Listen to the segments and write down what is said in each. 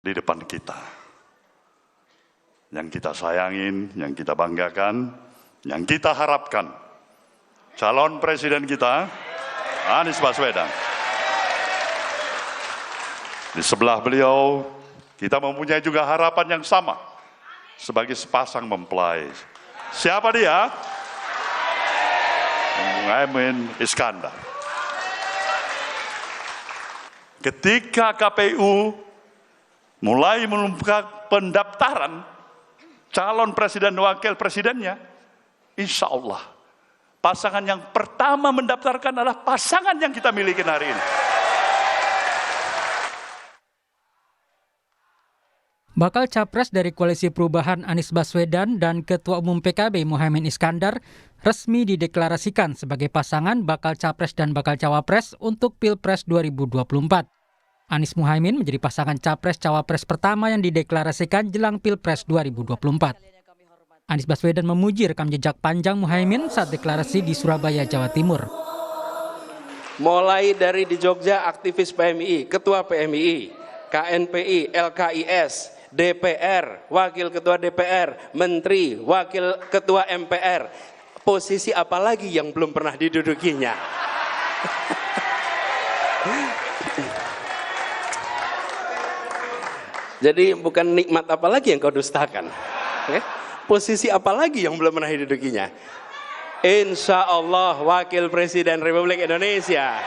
di depan kita. Yang kita sayangin, yang kita banggakan, yang kita harapkan. Calon presiden kita, Anies Baswedan. Di sebelah beliau, kita mempunyai juga harapan yang sama sebagai sepasang mempelai. Siapa dia? Muhaimin Iskandar. Ketika KPU mulai membuka pendaftaran calon presiden dan wakil presidennya, insya Allah pasangan yang pertama mendaftarkan adalah pasangan yang kita miliki hari ini. Bakal capres dari Koalisi Perubahan Anies Baswedan dan Ketua Umum PKB Muhaimin Iskandar resmi dideklarasikan sebagai pasangan bakal capres dan bakal cawapres untuk Pilpres 2024. Anies Muhaimin menjadi pasangan capres-cawapres pertama yang dideklarasikan jelang Pilpres 2024. Anies Baswedan memuji rekam jejak panjang Muhaimin saat deklarasi di Surabaya, Jawa Timur. Mulai dari di Jogja aktivis PMI, ketua PMI, KNPI, LKIS, DPR, wakil ketua DPR, menteri, wakil ketua MPR. Posisi apa lagi yang belum pernah didudukinya? Jadi bukan nikmat apa lagi yang kau dustakan. Posisi apa lagi yang belum pernah didudukinya? Insya Allah Wakil Presiden Republik Indonesia.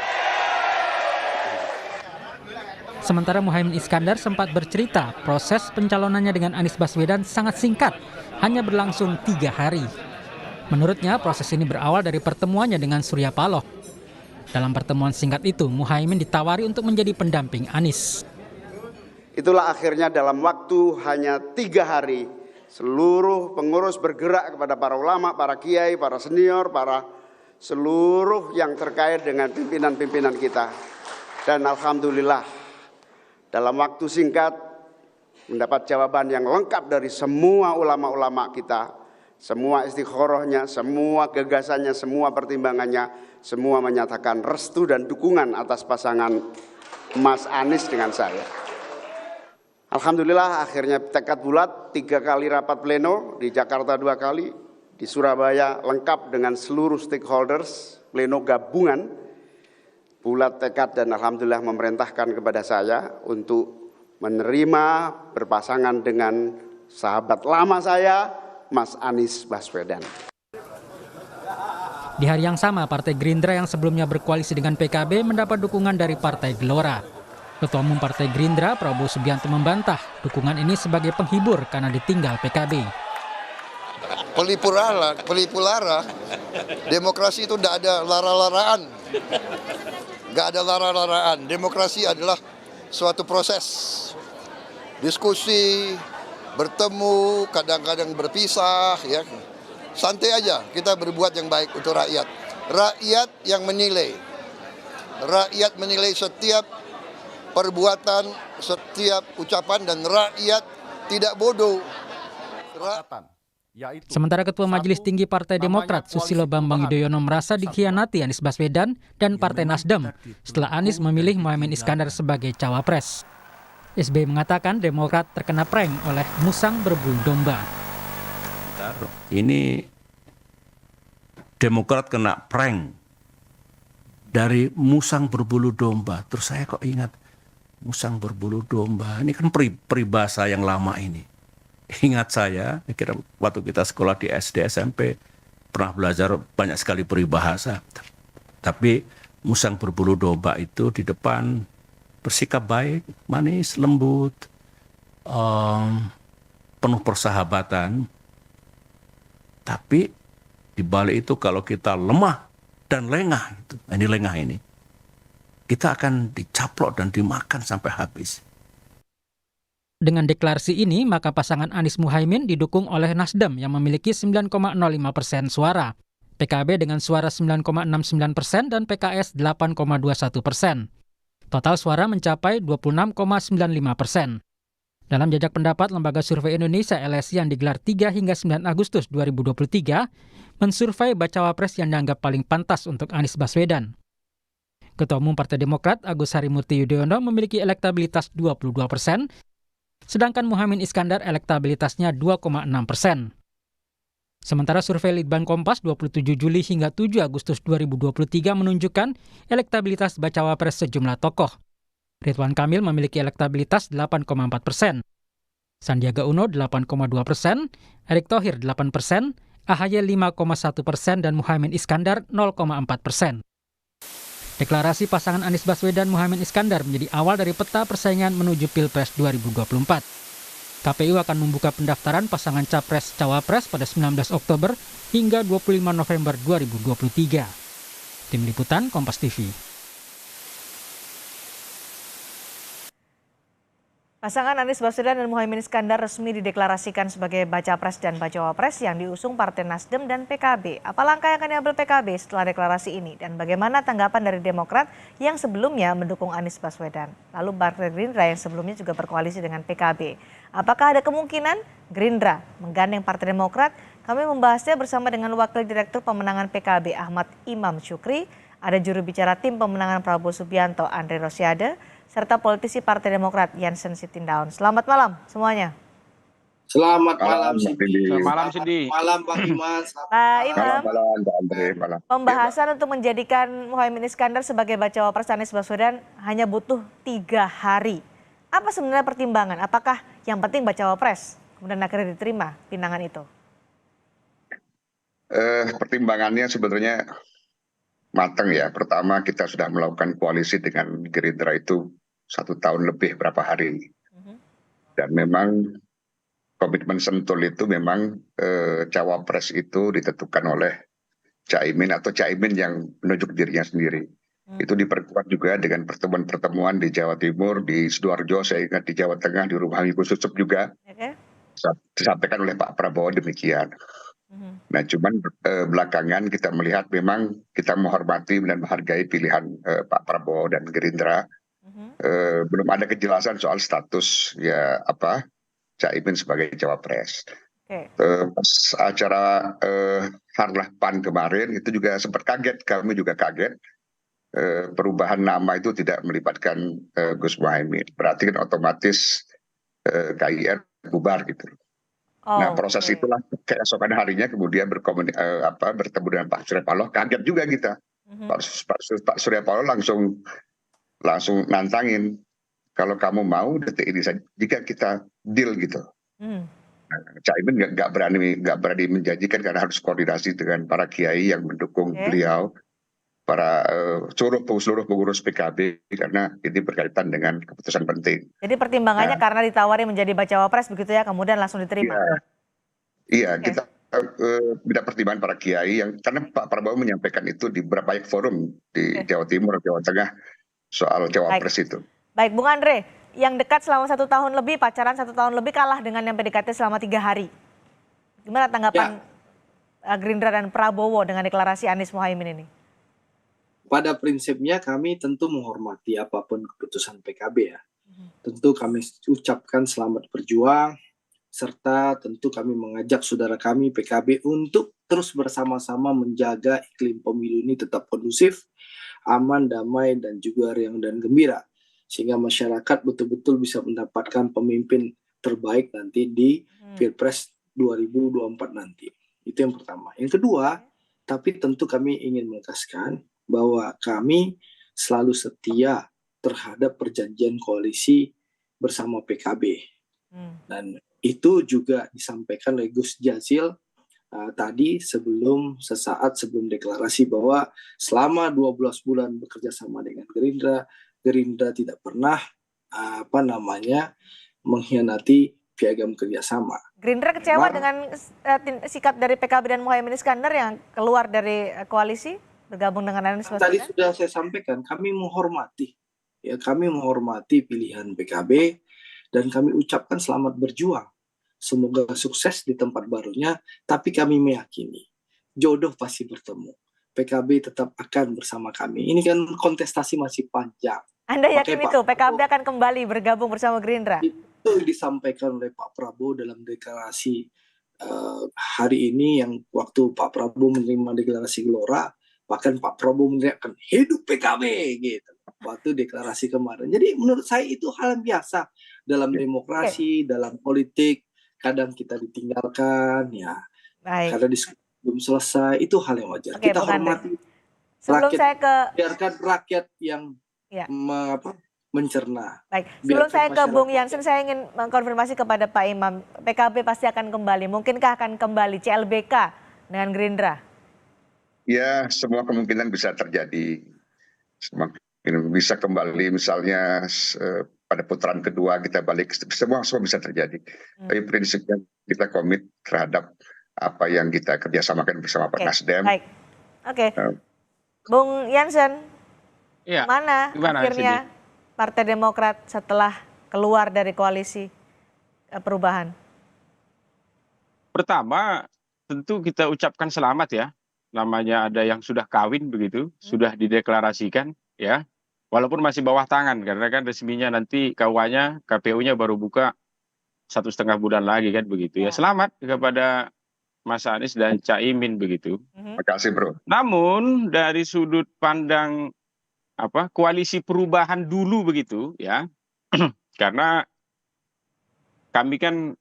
Sementara Muhaimin Iskandar sempat bercerita proses pencalonannya dengan Anies Baswedan sangat singkat, hanya berlangsung 3 hari. Menurutnya proses ini berawal dari pertemuannya dengan Surya Paloh. Dalam pertemuan singkat itu, Muhaimin ditawari untuk menjadi pendamping Anies. Itulah akhirnya dalam waktu hanya 3 hari, seluruh pengurus bergerak kepada para ulama, para kiai, para senior, para seluruh yang terkait dengan pimpinan-pimpinan kita. Dan alhamdulillah, dalam waktu singkat mendapat jawaban yang lengkap dari semua ulama-ulama kita, semua istikharahnya, semua gagasannya, semua pertimbangannya, semua menyatakan restu dan dukungan atas pasangan Mas Anies dengan saya. Alhamdulillah akhirnya tekad bulat, 3 kali rapat pleno, di Jakarta 2 kali, di Surabaya lengkap dengan seluruh stakeholders, pleno gabungan, bulat tekad dan alhamdulillah memerintahkan kepada saya untuk menerima berpasangan dengan sahabat lama saya, Mas Anies Baswedan. Di hari yang sama, Partai Gerindra yang sebelumnya berkoalisi dengan PKB mendapat dukungan dari Partai Gelora. Ketua Umum Partai Gerindra, Prabowo Subianto membantah dukungan ini sebagai penghibur karena ditinggal PKB. Pelipulara, demokrasi itu tidak ada lara-laraan. Nggak ada lara-laraan. Demokrasi adalah suatu proses. Diskusi, bertemu, kadang-kadang berpisah, ya. Santai aja, kita berbuat yang baik untuk rakyat. Rakyat yang menilai. Rakyat menilai setiap perbuatan, setiap ucapan, dan rakyat tidak bodoh. Sementara Ketua Majelis Tinggi Partai Demokrat Susilo Bambang Yudhoyono merasa dikhianati Anies Baswedan dan Partai Nasdem setelah Anies memilih Muhaimin Iskandar sebagai cawapres. SBY mengatakan Demokrat terkena prank oleh musang berbulu domba. Ini Demokrat kena prank dari musang berbulu domba. Terus saya kok ingat musang berbulu domba. Ini kan peribahasa yang lama ini. Ingat saya kira waktu kita sekolah di SD, SMP, pernah belajar banyak sekali peribahasa. Tapi musang berbulu domba itu di depan bersikap baik, manis, lembut, penuh persahabatan. Tapi di balik itu kalau kita lemah dan lengah, kita akan dicaplok dan dimakan sampai habis. Dengan deklarasi ini, maka pasangan Anies Muhaimin didukung oleh Nasdem yang memiliki 9,05% suara, PKB dengan suara 9,69% dan PKS 8,21%. Total suara mencapai 26,95%. Dalam jajak pendapat Lembaga Survei Indonesia LSI yang digelar 3 hingga 9 Agustus 2023, mensurvei bacawa pres yang dianggap paling pantas untuk Anies Baswedan. Ketua Umum Partai Demokrat Agus Harimurti Yudhoyono memiliki elektabilitas 22%, sedangkan Muhaimin Iskandar elektabilitasnya 2,6%. Sementara survei Litbang Kompas 27 Juli hingga 7 Agustus 2023 menunjukkan elektabilitas bacawa pres sejumlah tokoh. Ridwan Kamil memiliki elektabilitas 8,4%, Sandiaga Uno 8,2%, Erick Thohir 8%, AHY 5,1% dan Muhaimin Iskandar 0,4%. Deklarasi pasangan Anies Baswedan Muhaimin Iskandar menjadi awal dari peta persaingan menuju Pilpres 2024. KPU akan membuka pendaftaran pasangan Capres-Cawapres pada 19 Oktober hingga 25 November 2023. Tim Liputan Kompas TV. Pasangan Anies Baswedan dan Muhaimin Iskandar resmi dideklarasikan sebagai baca pres dan bacawa pres yang diusung Partai Nasdem dan PKB. Apa langkah yang akan diambil PKB setelah deklarasi ini? Dan bagaimana tanggapan dari Demokrat yang sebelumnya mendukung Anies Baswedan? Lalu Partai Gerindra yang sebelumnya juga berkoalisi dengan PKB. Apakah ada kemungkinan Gerindra menggandeng Partai Demokrat? Kami membahasnya bersama dengan Wakil Direktur Pemenangan PKB Ahmad Imam Syukri, ada juru bicara tim pemenangan Prabowo Subianto Andre Rosiade, serta politisi Partai Demokrat Janssen Sitindaun. Selamat malam semuanya. Selamat malam Cindy. Selamat malam Cindy. Malam Pak Iman. Pak Imam, Malam. pembahasan untuk menjadikan Muhaimin Iskandar sebagai bacawa pres Anies Baswedan hanya butuh 3 hari. Apa sebenarnya pertimbangan? Apakah yang penting bacawa pres? Kemudian akhirnya diterima pinangan itu. Pertimbangannya sebenarnya matang ya. Pertama, kita sudah melakukan koalisi dengan Gerindra itu 1 tahun lebih berapa hari. Dan memang komitmen Sentul itu memang cawapres itu ditentukan oleh Caimin atau Caimin yang menunjuk dirinya sendiri. Itu diperkuat juga dengan pertemuan-pertemuan di Jawa Timur, di Sidoarjo, saya ingat di Jawa Tengah, di rumah Ibu Susup juga. Disampaikan oleh Pak Prabowo demikian. Nah cuman belakangan kita melihat memang kita menghormati dan menghargai pilihan Pak Prabowo dan Gerindra. Belum ada kejelasan soal status ya Caimin sebagai cawapres. Pas acara Harlah PAN kemarin itu juga sempat kaget, kami juga kaget. Perubahan nama itu tidak melibatkan Gus Muhaimin. Berarti kan otomatis KIR bubar gitu. Nah proses itulah keesokan harinya kemudian bertemu dengan Pak Surya Paloh, kaget juga kita. Pak Surya Paloh langsung nantangin, kalau kamu mau detik ini saja jika kita deal gitu. Caimin nggak berani menjanjikan karena harus koordinasi dengan para kiai yang mendukung beliau, para seluruh pengurus PKB karena ini berkaitan dengan keputusan penting. Jadi pertimbangannya karena ditawari menjadi bacawa pres begitu ya, kemudian langsung diterima. Iya, kita minta pertimbangan para kiai yang karena Pak Prabowo menyampaikan itu di beberapa forum di Jawa Timur, Jawa Tengah soal cawapres itu. Baik, Bung Andre, yang dekat selama 1 tahun lebih, pacaran 1 tahun lebih kalah dengan yang PDKT selama 3 hari. Gimana tanggapan Gerindra dan Prabowo dengan deklarasi Anies Muhaimin ini? Pada prinsipnya kami tentu menghormati apapun keputusan PKB ya. Tentu kami ucapkan selamat berjuang, serta tentu kami mengajak saudara kami PKB untuk terus bersama-sama menjaga iklim pemilu ini tetap kondusif, aman, damai, dan juga riang dan gembira. Sehingga masyarakat betul-betul bisa mendapatkan pemimpin terbaik nanti di Pilpres 2024 nanti. Itu yang pertama. Yang kedua, tapi tentu kami ingin menegaskan bahwa kami selalu setia terhadap perjanjian koalisi bersama PKB. Dan itu juga disampaikan oleh Gus Jazil tadi sesaat sebelum deklarasi bahwa selama 12 bulan bekerja sama dengan Gerindra tidak pernah mengkhianati piagam kerjasama. Gerindra kecewa dengan sikap dari PKB dan Muhaimin Iskandar yang keluar dari koalisi bergabung dengan Anies Baswedan? Tadi sudah saya sampaikan, kami menghormati pilihan PKB dan kami ucapkan selamat berjuang. Semoga sukses di tempat barunya, tapi kami meyakini jodoh pasti bertemu. PKB tetap akan bersama kami. Ini kan kontestasi masih panjang. Anda yakin itu PKB akan kembali bergabung bersama Gerindra? Itu disampaikan oleh Pak Prabowo dalam deklarasi hari ini, yang waktu Pak Prabowo menerima deklarasi Gelora, bahkan Pak Prabowo meneriakkan hidup PKB gitu waktu deklarasi kemarin. Jadi menurut saya itu hal yang biasa. dalam demokrasi, dalam politik, kadang kita ditinggalkan, ya, Baik. karena diskusi belum selesai, itu hal yang wajar. Oke, Kita Bung Andre. hormati Sebelum rakyat, saya ke biarkan rakyat yang Ya. mencerna. Baik, sebelum Biarkan saya ke Bung masyarakat Jansen, saya ingin mengkonfirmasi kepada Pak Imam. PKB pasti akan kembali. Mungkinkah akan kembali CLBK dengan Gerindra? Ya, semua kemungkinan bisa terjadi. Semakin bisa kembali, misalnya pada putaran kedua kita balik, semua bisa terjadi. Tapi prinsipnya kita komit terhadap apa yang kita kerjasamakan bersama Pak Nasdem. Baik, oke. Bung Jansen, Ya, mana gimana akhirnya Partai Demokrat setelah keluar dari koalisi perubahan? Pertama, tentu kita ucapkan selamat ya. Namanya ada yang sudah kawin begitu, sudah dideklarasikan ya. Walaupun masih bawah tangan, karena kan resminya nanti KUA-nya, KPU-nya baru buka 1,5 bulan lagi kan begitu ya. Selamat kepada Mas Anies dan Caimin begitu. Terima kasih, Bro. Namun dari sudut pandang koalisi perubahan dulu begitu ya, karena kami kan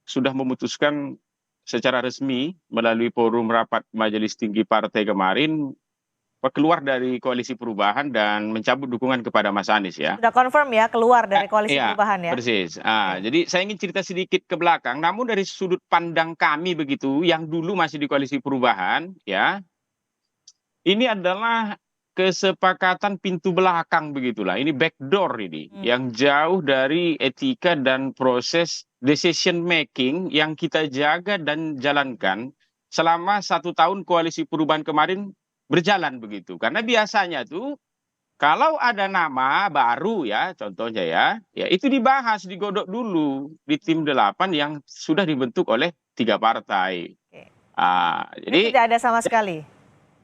sudah memutuskan secara resmi melalui forum rapat Majelis Tinggi Partai kemarin keluar dari koalisi perubahan dan mencabut dukungan kepada Mas Anies ya. Sudah confirm ya keluar dari koalisi Iya, perubahan ya? Persis. Jadi saya ingin cerita sedikit ke belakang, namun dari sudut pandang kami begitu, yang dulu masih di koalisi perubahan ya, ini adalah kesepakatan pintu belakang begitulah. Ini backdoor ini, yang jauh dari etika dan proses decision making yang kita jaga dan jalankan selama 1 tahun koalisi perubahan kemarin berjalan begitu. Karena biasanya tuh kalau ada nama baru ya, contohnya ya itu dibahas, digodok dulu di tim 8 yang sudah dibentuk oleh 3 partai. Jadi tidak ada sama sekali.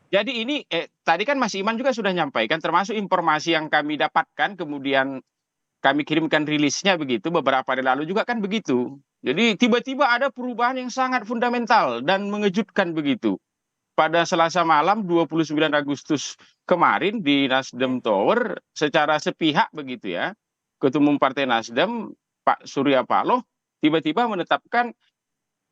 Jadi ini tadi kan Mas Iman juga sudah nyampaikan, termasuk informasi yang kami dapatkan, kemudian kami kirimkan rilisnya begitu beberapa hari lalu juga kan begitu. Jadi tiba-tiba ada perubahan yang sangat fundamental dan mengejutkan begitu. Pada Selasa malam 29 Agustus kemarin di Nasdem Tower secara sepihak begitu ya, Ketua Umum Partai Nasdem Pak Surya Paloh tiba-tiba menetapkan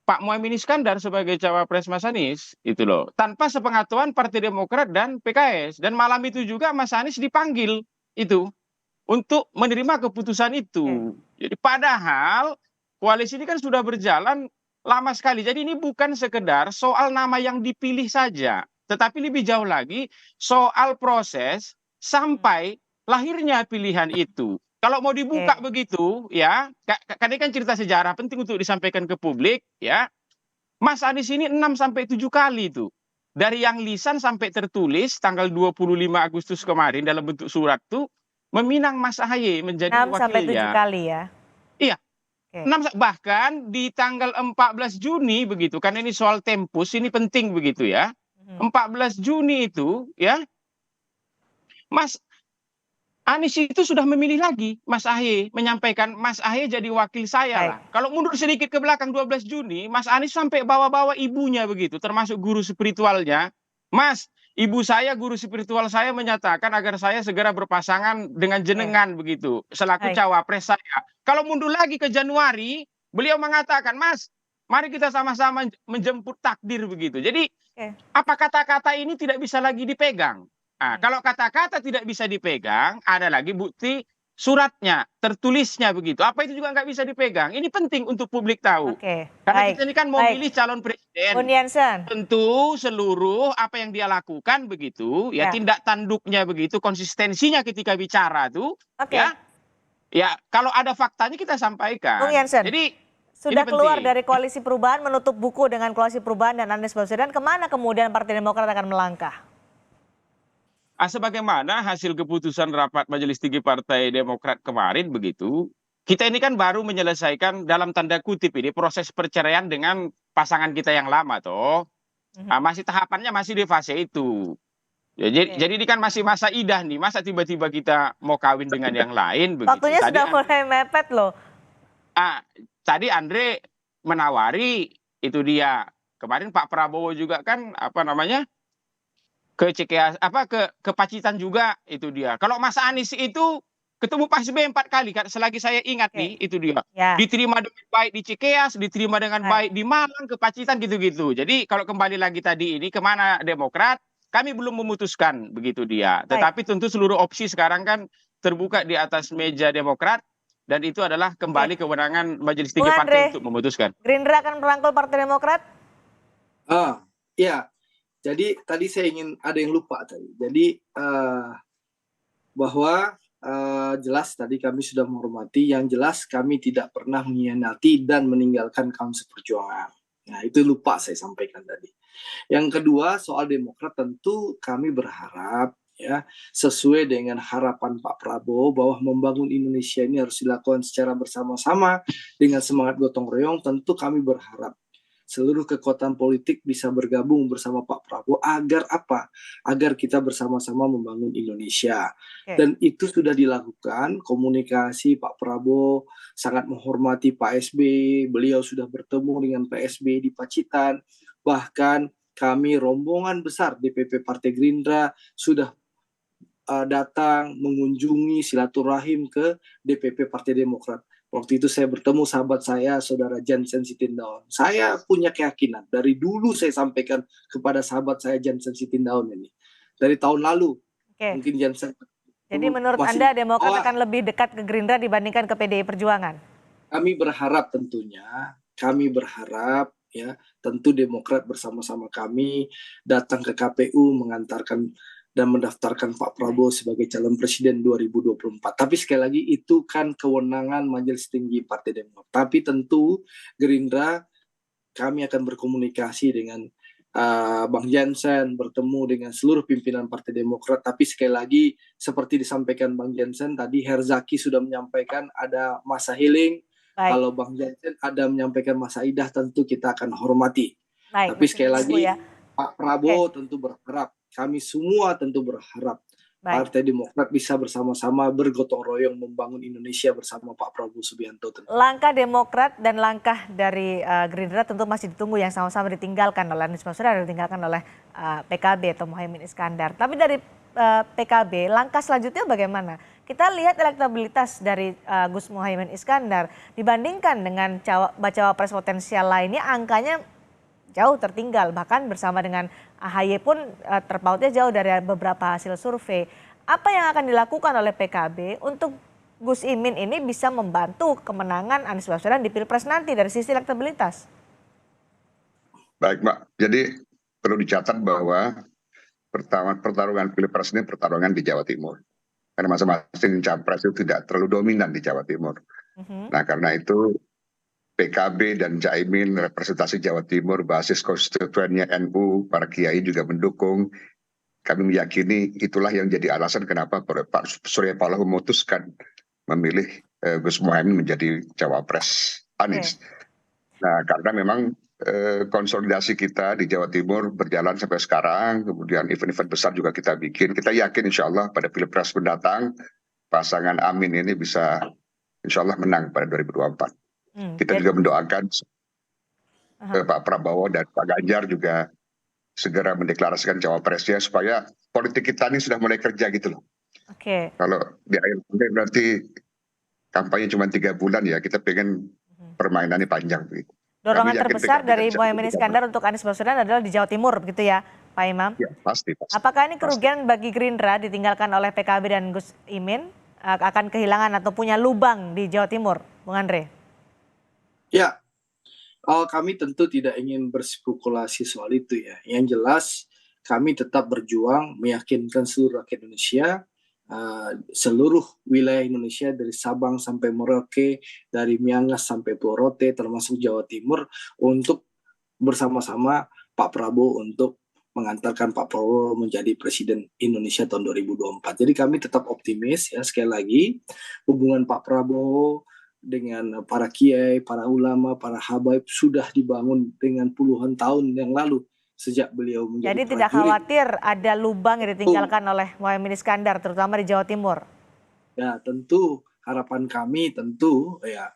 Pak Muhaimin Iskandar sebagai cawapres Mas Anies itu loh, tanpa sepengetahuan Partai Demokrat dan PKS. Dan malam itu juga Mas Anies dipanggil itu untuk menerima keputusan itu. Jadi padahal koalisi ini kan sudah berjalan lama sekali. Jadi ini bukan sekedar soal nama yang dipilih saja, tetapi lebih jauh lagi soal proses sampai lahirnya pilihan itu. Kalau mau dibuka begitu ya, kadang kan cerita sejarah penting untuk disampaikan ke publik ya. Mas Anies ini 6-7 kali itu. Dari yang lisan sampai tertulis tanggal 25 Agustus kemarin dalam bentuk surat tuh meminang Mas AHY menjadi 6-7 wakilnya. kali ya. Iya. 6, bahkan di tanggal 14 Juni begitu, karena ini soal tempus, ini penting begitu ya. 14 Juni itu ya, Mas Anies itu sudah memilih lagi Mas AHY, menyampaikan Mas AHY jadi wakil saya lah. Kalau mundur sedikit ke belakang 12 Juni, Mas Anies sampai bawa-bawa ibunya begitu, termasuk guru spiritualnya. Mas, ibu saya, guru spiritual saya menyatakan agar saya segera berpasangan dengan jenengan begitu, selaku cawapres saya. Kalau mundur lagi ke Januari, beliau mengatakan, Mas, mari kita sama-sama menjemput takdir begitu. Jadi, apa kata-kata ini tidak bisa lagi dipegang? Nah, kalau kata-kata tidak bisa dipegang, ada lagi bukti suratnya, tertulisnya begitu. Apa itu juga nggak bisa dipegang. Ini penting untuk publik tahu. Karena kita ini kan mau milih calon presiden. Tentu seluruh apa yang dia lakukan begitu, ya tindak tanduknya begitu, konsistensinya ketika bicara tuh, ya kalau ada faktanya kita sampaikan. Bung Jansen, jadi sudah keluar dari koalisi perubahan, menutup buku dengan koalisi perubahan dan Anies Baswedan, kemana kemudian Partai Demokrat akan melangkah? Sebagaimana hasil keputusan rapat Majelis Tinggi Partai Demokrat kemarin begitu, kita ini kan baru menyelesaikan dalam tanda kutip ini proses perceraian dengan pasangan kita yang lama toh. Masih tahapannya masih di fase itu. Ya, jadi ini kan masih masa idah nih, masa tiba-tiba kita mau kawin dengan yang lain begitu. Waktunya tadi sudah mulai mepet loh. Tadi Andre menawari itu dia. Kemarin Pak Prabowo juga kan ke Pacitan juga itu dia. Kalau Mas Anies itu ketemu Pak SBY 4 kali kan, selagi saya ingat nih, itu dia. Ya. Diterima dengan baik di Cikeas, diterima dengan baik di Malang, ke Pacitan, gitu-gitu. Jadi kalau kembali lagi tadi ini, kemana Demokrat, kami belum memutuskan, begitu dia. Tetapi tentu seluruh opsi sekarang kan terbuka di atas meja Demokrat, dan itu adalah kembali kewenangan Majelis Tinggi Partai untuk memutuskan. Gerindra akan merangkul Partai Demokrat? Ya, jadi tadi saya ingin, ada yang lupa tadi. Jadi bahwa jelas tadi kami sudah menghormati, yang jelas kami tidak pernah mengkhianati dan meninggalkan kaum seperjuangan. Nah, itu lupa saya sampaikan tadi. Yang kedua, soal Demokrat, tentu kami berharap ya, sesuai dengan harapan Pak Prabowo bahwa membangun Indonesia ini harus dilakukan secara bersama-sama dengan semangat gotong royong. Tentu kami berharap seluruh kekuatan politik bisa bergabung bersama Pak Prabowo agar apa? Agar kita bersama-sama membangun Indonesia. Dan itu sudah dilakukan, komunikasi. Pak Prabowo sangat menghormati Pak SBY, beliau sudah bertemu dengan Pak SBY di Pacitan, bahkan kami rombongan besar DPP Partai Gerindra sudah datang mengunjungi silaturahim ke DPP Partai Demokrat. Waktu itu saya bertemu sahabat saya, Saudara Jansen Sitindaun. Saya punya keyakinan, dari dulu saya sampaikan kepada sahabat saya Jansen Sitindaun ini. Dari tahun lalu, mungkin Jansen. Jadi menurut Anda Demokrat akan lebih dekat ke Gerindra dibandingkan ke PDI Perjuangan? Kami berharap tentunya, ya, tentu Demokrat bersama-sama kami datang ke KPU mengantarkan dan mendaftarkan Pak Prabowo sebagai calon presiden 2024. Tapi sekali lagi itu kan kewenangan Majelis Tinggi Partai Demokrat. Tapi tentu Gerindra, kami akan berkomunikasi dengan Bang Jansen, bertemu dengan seluruh pimpinan Partai Demokrat. Tapi sekali lagi seperti disampaikan Bang Jansen tadi, Herzaki sudah menyampaikan ada masa healing. Kalau Bang Jansen ada menyampaikan masa idah, tentu kita akan hormati. Tapi sekali lagi Pak Prabowo tentu berharap, kami semua tentu berharap Partai Demokrat bisa bersama-sama bergotong royong membangun Indonesia bersama Pak Prabowo Subianto. Langkah Demokrat dan langkah dari Gerindra tentu masih ditunggu, yang sama-sama ditinggalkan oleh Anies Baswedan, ditinggalkan oleh PKB atau Muhaimin Iskandar. Tapi dari PKB, langkah selanjutnya bagaimana? Kita lihat elektabilitas dari Gus Muhaimin Iskandar dibandingkan dengan bacawa pres potensial lainnya, angkanya jauh tertinggal, bahkan bersama dengan AHY pun terpautnya jauh dari beberapa hasil survei. Apa yang akan dilakukan oleh PKB untuk Gus Imin ini bisa membantu kemenangan Anies Baswedan di Pilpres nanti dari sisi elektabilitas? Baik Mbak, jadi perlu dicatat bahwa pertarungan Pilpres ini pertarungan di Jawa Timur. Karena masing-masing capres itu tidak terlalu dominan di Jawa Timur. Nah karena itu PKB dan Caimin representasi Jawa Timur, basis konstituennya NU, para kiai juga mendukung. Kami meyakini itulah yang jadi alasan kenapa Pak Surya Paloh memutuskan memilih Gus Muhaimin menjadi cawapres Anies. Nah karena memang konsolidasi kita di Jawa Timur berjalan sampai sekarang, kemudian event-event besar juga kita bikin. Kita yakin insya Allah pada Pilpres mendatang pasangan Amin ini bisa insya Allah menang pada 2024. Kita juga mendoakan Pak Prabowo dan Pak Ganjar juga segera mendeklarasikan cawapresnya supaya politik kita ini sudah mulai kerja gitu loh. Kalau di akhir nanti kampanye cuma 3 bulan ya, kita pengen permainannya panjang begitu. Dorongan terbesar dari Muhaimin Iskandar untuk Anies Baswedan adalah di Jawa Timur begitu ya Pak Imam? Ya pasti. Apakah ini kerugian bagi Gerindra ditinggalkan oleh PKB dan Gus Imin, akan kehilangan atau punya lubang di Jawa Timur, Bung Andre? Ya, kami tentu tidak ingin berspekulasi soal itu ya. Yang jelas kami tetap berjuang meyakinkan seluruh rakyat Indonesia, seluruh wilayah Indonesia dari Sabang sampai Merauke, dari Miangas sampai Pulau-Rote, termasuk Jawa Timur, untuk bersama-sama Pak Prabowo untuk mengantarkan Pak Prabowo menjadi Presiden Indonesia tahun 2024. Jadi kami tetap optimis ya, sekali lagi hubungan Pak Prabowo dengan para kiai, para ulama, para habaib sudah dibangun dengan puluhan tahun yang lalu sejak beliau menjadi Jadi tidak khawatir ada lubang yang ditinggalkan oleh Muhaimin Iskandar terutama di Jawa Timur? Ya tentu harapan kami tentu ya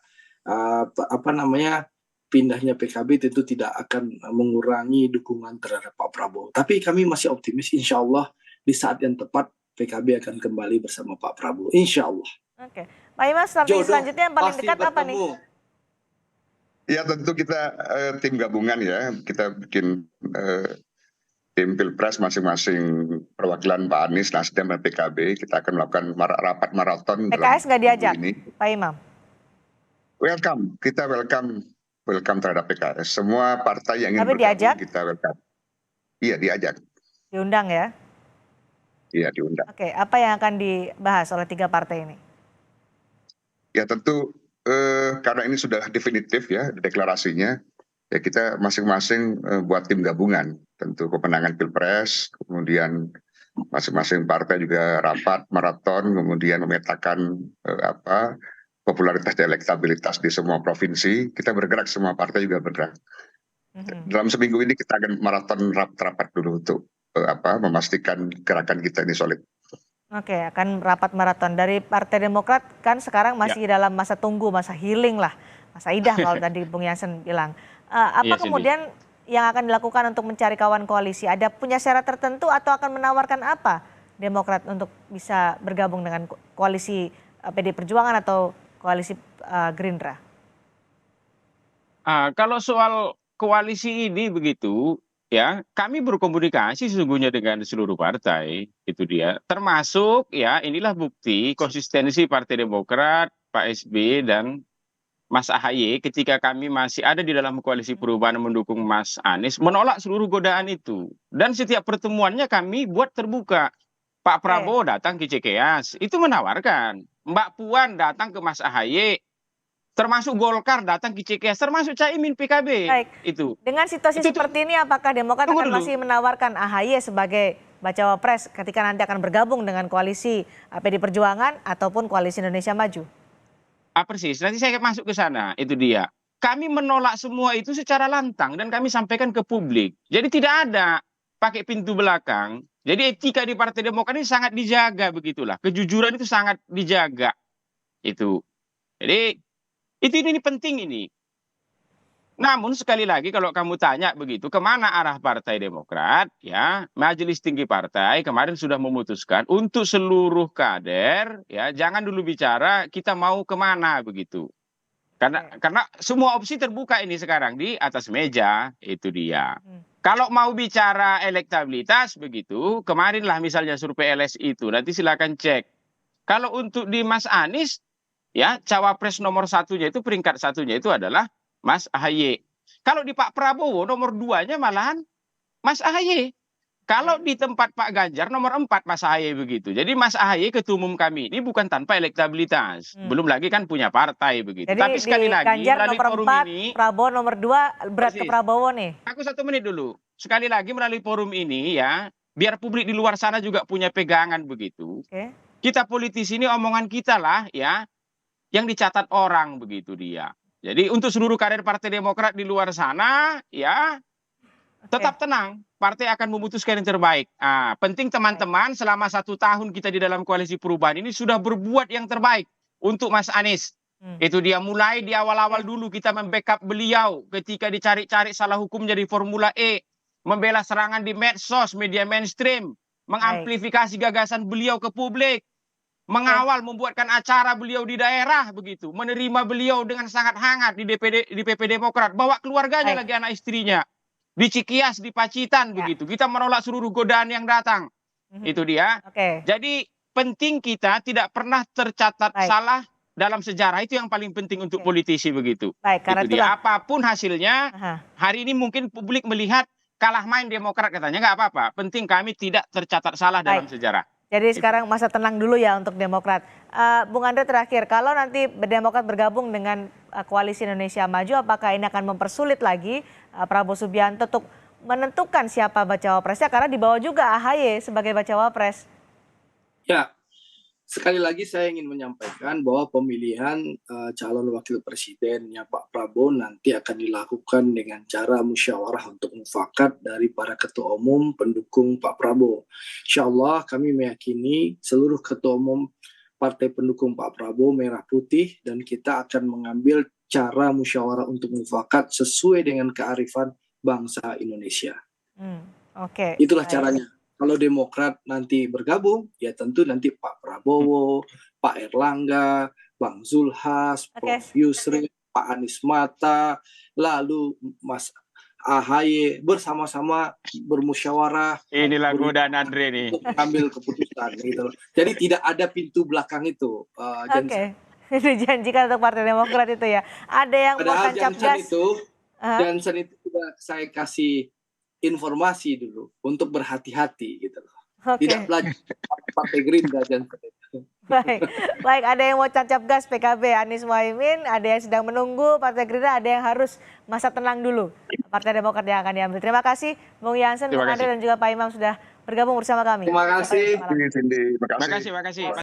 pindahnya PKB tentu tidak akan mengurangi dukungan terhadap Pak Prabowo. Tapi kami masih optimis, insya Allah di saat yang tepat PKB akan kembali bersama Pak Prabowo, insya Allah. Oke, Pak Imam, strategi selanjutnya yang paling pasti dekat apa nih? bertemu. Ya tentu kita tim gabungan ya, kita bikin tim Pilpres masing-masing perwakilan Pak Anies, Nasdem, dan PKB. Kita akan melakukan rapat maraton PKS nggak diajak, ini. Pak Imam? Welcome, kita welcome terhadap PKS. Semua partai yang ingin Tapi diajak? kita welcome. Iya diajak. Diundang ya? Iya diundang. Oke, apa yang akan dibahas oleh 3 partai ini? Ya tentu karena ini sudah definitif ya deklarasinya, ya kita masing-masing buat tim gabungan. Tentu kemenangan Pilpres, kemudian masing-masing partai juga rapat maraton, kemudian memetakan popularitas dan elektabilitas di semua provinsi. Kita bergerak, semua partai juga bergerak. Dalam seminggu ini kita akan maraton rapat dulu untuk memastikan gerakan kita ini solid. Oke, akan rapat maraton. Dari Partai Demokrat kan sekarang masih dalam masa tunggu, masa healing lah, masa idah kalau tadi Bung Jansen bilang. Apa kemudian yang akan dilakukan untuk mencari kawan koalisi? Ada punya syarat tertentu atau akan menawarkan apa Demokrat untuk bisa bergabung dengan koalisi PD Perjuangan atau koalisi Gerindra? Kalau soal koalisi ini begitu, ya kami berkomunikasi sesungguhnya dengan seluruh partai, itu dia. Termasuk ya inilah bukti konsistensi Partai Demokrat, Pak SBY dan Mas AHY ketika kami masih ada di dalam koalisi perubahan mendukung Mas Anies, menolak seluruh godaan itu. Dan setiap pertemuannya kami buat terbuka. Pak Prabowo datang ke Cikeas, itu menawarkan. Mbak Puan datang ke Mas AHY, termasuk Golkar datang ke Cikeas, termasuk Caimin PKB. Baik. Itu. Dengan situasi seperti ini, apakah Demokrat akan masih menawarkan AHY sebagai bacawa pres ketika nanti akan bergabung dengan koalisi PD Perjuangan ataupun koalisi Indonesia Maju? Persis, nanti saya masuk ke sana, itu dia. Kami menolak semua itu secara lantang dan kami sampaikan ke publik. Jadi tidak ada pakai pintu belakang. Jadi etika di Partai Demokrat ini sangat dijaga begitulah. Kejujuran itu sangat dijaga. Itu. Jadi ini penting ini. Namun sekali lagi kalau kamu tanya begitu, kemana arah Partai Demokrat, ya Majelis Tinggi Partai kemarin sudah memutuskan untuk seluruh kader, ya jangan dulu bicara kita mau kemana begitu. Karena semua opsi terbuka ini sekarang di atas meja, itu dia. Kalau mau bicara elektabilitas begitu, kemarinlah misalnya survei LSI itu, nanti silakan cek. Kalau untuk di Mas Anies, ya cawapres nomor satunya itu peringkat satunya itu adalah Mas AHY. Kalau di Pak Prabowo nomor 2-nya malahan Mas AHY. Kalau di tempat Pak Ganjar nomor 4 Mas AHY begitu. Jadi Mas AHY ketua umum kami ini bukan tanpa elektabilitas. Belum lagi kan punya partai begitu. Jadi tapi sekali lagi Ganjar melalui nomor forum 4, ini, Prabowo nomor 2, berat ke Prabowo nih. Aku 1 menit dulu. Sekali lagi melalui forum ini ya, biar publik di luar sana juga punya pegangan begitu. Kita politisi ini omongan kita lah ya, yang dicatat orang begitu dia. Jadi untuk seluruh kader Partai Demokrat di luar sana, ya tetap tenang. Partai akan memutuskan yang terbaik. Penting teman-teman selama 1 tahun kita di dalam koalisi perubahan ini sudah berbuat yang terbaik untuk Mas Anies. Itu dia, mulai di awal-awal dulu kita membackup beliau ketika dicari-cari salah hukumnya di Formula E. Membela serangan di medsos, media mainstream. Mengamplifikasi gagasan beliau ke publik. Mengawal membuatkan acara beliau di daerah begitu, menerima beliau dengan sangat hangat di PP Demokrat, bawa keluarganya lagi, anak istrinya di Cikias, di Pacitan begitu. Kita menolak seluruh godaan yang datang. Itu dia. Jadi penting kita tidak pernah tercatat salah dalam sejarah, itu yang paling penting untuk politisi begitu. Itu dia. Apapun hasilnya, hari ini mungkin publik melihat kalah main Demokrat katanya, nggak apa-apa. Penting kami tidak tercatat salah dalam sejarah. Jadi sekarang masa tenang dulu ya untuk Demokrat. Bung Andre terakhir, kalau nanti Demokrat bergabung dengan koalisi Indonesia Maju, apakah ini akan mempersulit lagi Prabowo Subianto untuk menentukan siapa bacawa presnya, karena dibawa juga AHY sebagai bacawa pres? Ya, sekali lagi saya ingin menyampaikan bahwa pemilihan calon wakil presidennya Pak Prabowo nanti akan dilakukan dengan cara musyawarah untuk mufakat dari para ketua umum pendukung Pak Prabowo. Insya Allah kami meyakini seluruh ketua umum partai pendukung Pak Prabowo merah putih, dan kita akan mengambil cara musyawarah untuk mufakat sesuai dengan kearifan bangsa Indonesia. Itulah caranya. Kalau Demokrat nanti bergabung, ya tentu nanti Pak Prabowo, Pak Erlangga, Bang Zulhas, Prof. Yusril, Pak Anies Mata, lalu Mas AHY bersama-sama bermusyawarah. Ini lagu dan Andre nih. Untuk ambil keputusan gitu. Jadi tidak ada pintu belakang itu. Oke. Dijanjikan untuk Partai Demokrat itu ya. Ada yang mau tancap gas. Jansen itu sudah saya kasih informasi dulu untuk berhati-hati gitu loh. Tidak belajar Partai Gerindra Jansen itu. Baik, ada yang mau tancap gas PKB Anies Muhaimin, ada yang sedang menunggu Partai Gerindra, ada yang harus masa tenang dulu Partai Demokrat yang akan diambil. Terima kasih Bung Jansen, Bung Andre dan juga Pak Imam sudah bergabung bersama kami. Terima kasih. Terima kasih. Terima kasih.